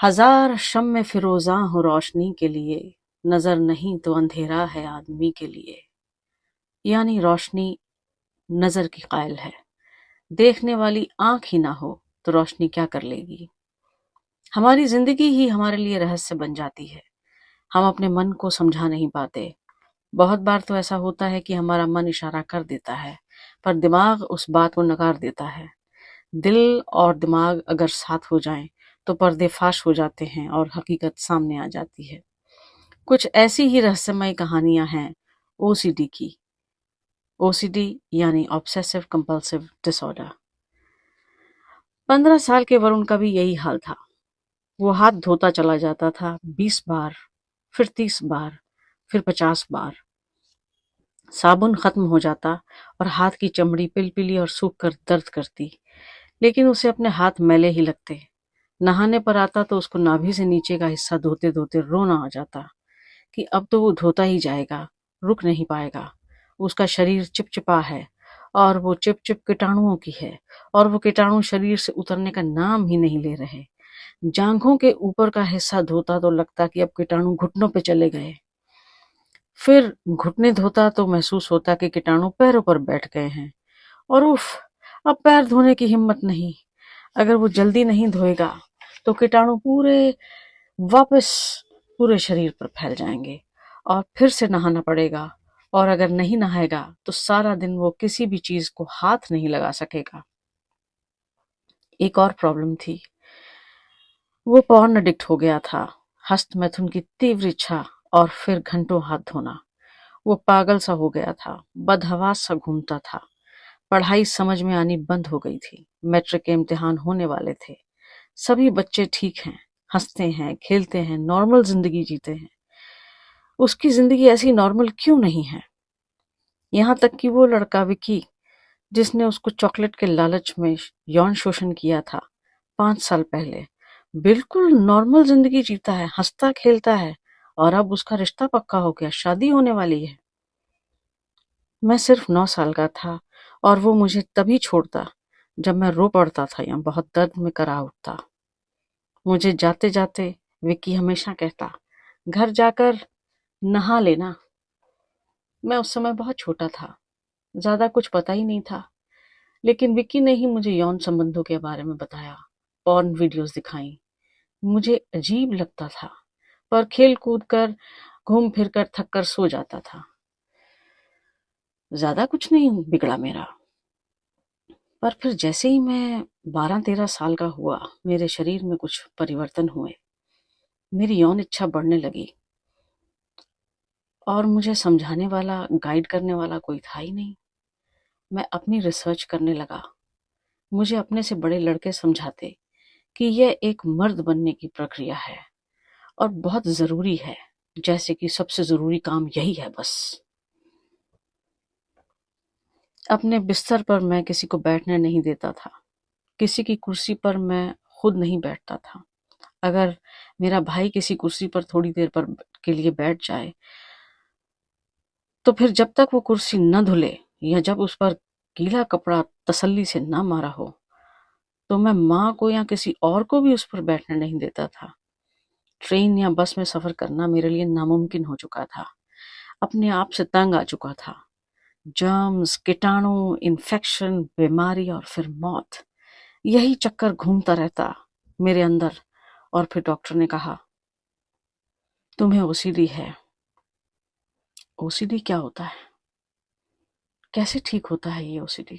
हजार शम्मे फिरोज़ां हो रोशनी के लिए, नजर नहीं तो अंधेरा है आदमी के लिए। यानी रोशनी नजर की कायल है, देखने वाली आंख ही ना हो तो रोशनी क्या कर लेगी। हमारी जिंदगी ही हमारे लिए रहस्य बन जाती है। हम अपने मन को समझा नहीं पाते। बहुत बार तो ऐसा होता है कि हमारा मन इशारा कर देता है, पर दिमाग उस बात को नकार देता है। दिल और दिमाग अगर साथ हो जाएं तो पर्दे फाश हो जाते हैं और हकीकत सामने आ जाती है। कुछ ऐसी ही रहस्यमय कहानियां हैं ओसीडी की। ओसीडी यानी ऑब्सेसिव कंपल्सिव डिसऑर्डर। 15 साल के वरुण का भी यही हाल था। वो हाथ धोता चला जाता था 20 बार, फिर 30 बार, फिर 50 बार। साबुन खत्म हो जाता और हाथ की चमड़ी पिलपिली और सूख कर दर्द करती, लेकिन उसे अपने हाथ मैले ही लगते। नहाने पर आता तो उसको नाभि से नीचे का हिस्सा धोते धोते रोना आ जाता कि अब तो वो धोता ही जाएगा, रुक नहीं पाएगा। उसका शरीर चिपचिपा है और वो चिप चिप कीटाणुओं की है, और वो कीटाणु शरीर से उतरने का नाम ही नहीं ले रहे। जांघों के ऊपर का हिस्सा धोता तो लगता कि अब कीटाणु घुटनों पे चले गए। फिर घुटने धोता तो महसूस होता कि कीटाणु पैरों पर बैठ गए हैं। और उफ, अब पैर धोने की हिम्मत नहीं। अगर वो जल्दी नहीं धोएगा तो कीटाणु वापस पूरे शरीर पर फैल जाएंगे और फिर से नहाना पड़ेगा। और अगर नहीं नहाएगा तो सारा दिन वो किसी भी चीज को हाथ नहीं लगा सकेगा। एक और प्रॉब्लम थी, वो पॉर्न एडिक्ट हो गया था। हस्त मैथुन की तीव्र इच्छा और फिर घंटों हाथ धोना। वो पागल सा हो गया था, बदहवास सा घूमता था। पढ़ाई समझ में आनी बंद हो गई थी। मैट्रिक के इम्तिहान होने वाले थे। सभी बच्चे ठीक हैं, हंसते हैं, खेलते हैं, नॉर्मल जिंदगी जीते हैं। उसकी जिंदगी ऐसी नॉर्मल क्यों नहीं है? यहाँ तक कि वो लड़का विकी, जिसने उसको चॉकलेट के लालच में यौन शोषण किया था 5 साल पहले, बिल्कुल नॉर्मल जिंदगी जीता है, हंसता खेलता है। और अब उसका रिश्ता पक्का हो गया, शादी होने वाली है। मैं सिर्फ 9 साल का था और वो मुझे तभी छोड़ता जब मैं रो पड़ता था या बहुत दर्द में करा उठता। मुझे जाते जाते विक्की हमेशा कहता, घर जाकर नहा लेना। मैं उस समय बहुत छोटा था, ज्यादा कुछ पता ही नहीं था, लेकिन विक्की ने ही मुझे यौन संबंधों के बारे में बताया, पॉर्न वीडियोस दिखाई। मुझे अजीब लगता था, पर खेल कूद कर घूम फिर कर थक कर सो जाता था। ज्यादा कुछ नहीं बिगड़ा मेरा। पर फिर जैसे ही मैं 12-13 साल का हुआ, मेरे शरीर में कुछ परिवर्तन हुए। मेरी यौन इच्छा बढ़ने लगी और मुझे समझाने वाला, गाइड करने वाला कोई था ही नहीं। मैं अपनी रिसर्च करने लगा। मुझे अपने से बड़े लड़के समझाते कि यह एक मर्द बनने की प्रक्रिया है और बहुत जरूरी है, जैसे कि सबसे जरूरी काम यही है बस। अपने बिस्तर पर मैं किसी को बैठने नहीं देता था। किसी की कुर्सी पर मैं खुद नहीं बैठता था। अगर मेरा भाई किसी कुर्सी पर थोड़ी देर पर के लिए बैठ जाए तो फिर जब तक वो कुर्सी न धुले या जब उस पर गीला कपड़ा तसल्ली से न मारा हो, तो मैं माँ को या किसी और को भी उस पर बैठने नहीं देता था। ट्रेन या बस में सफर करना मेरे लिए नामुमकिन हो चुका था। अपने आप से तंग आ चुका था। जर्म्स, कीटाणु, इन्फेक्शन, बीमारी और फिर मौत, यही चक्कर घूमता रहता मेरे अंदर। और फिर डॉक्टर ने कहा, तुम्हें ओसीडी है। ओसीडी क्या होता है? कैसे ठीक होता है ये ओसीडी?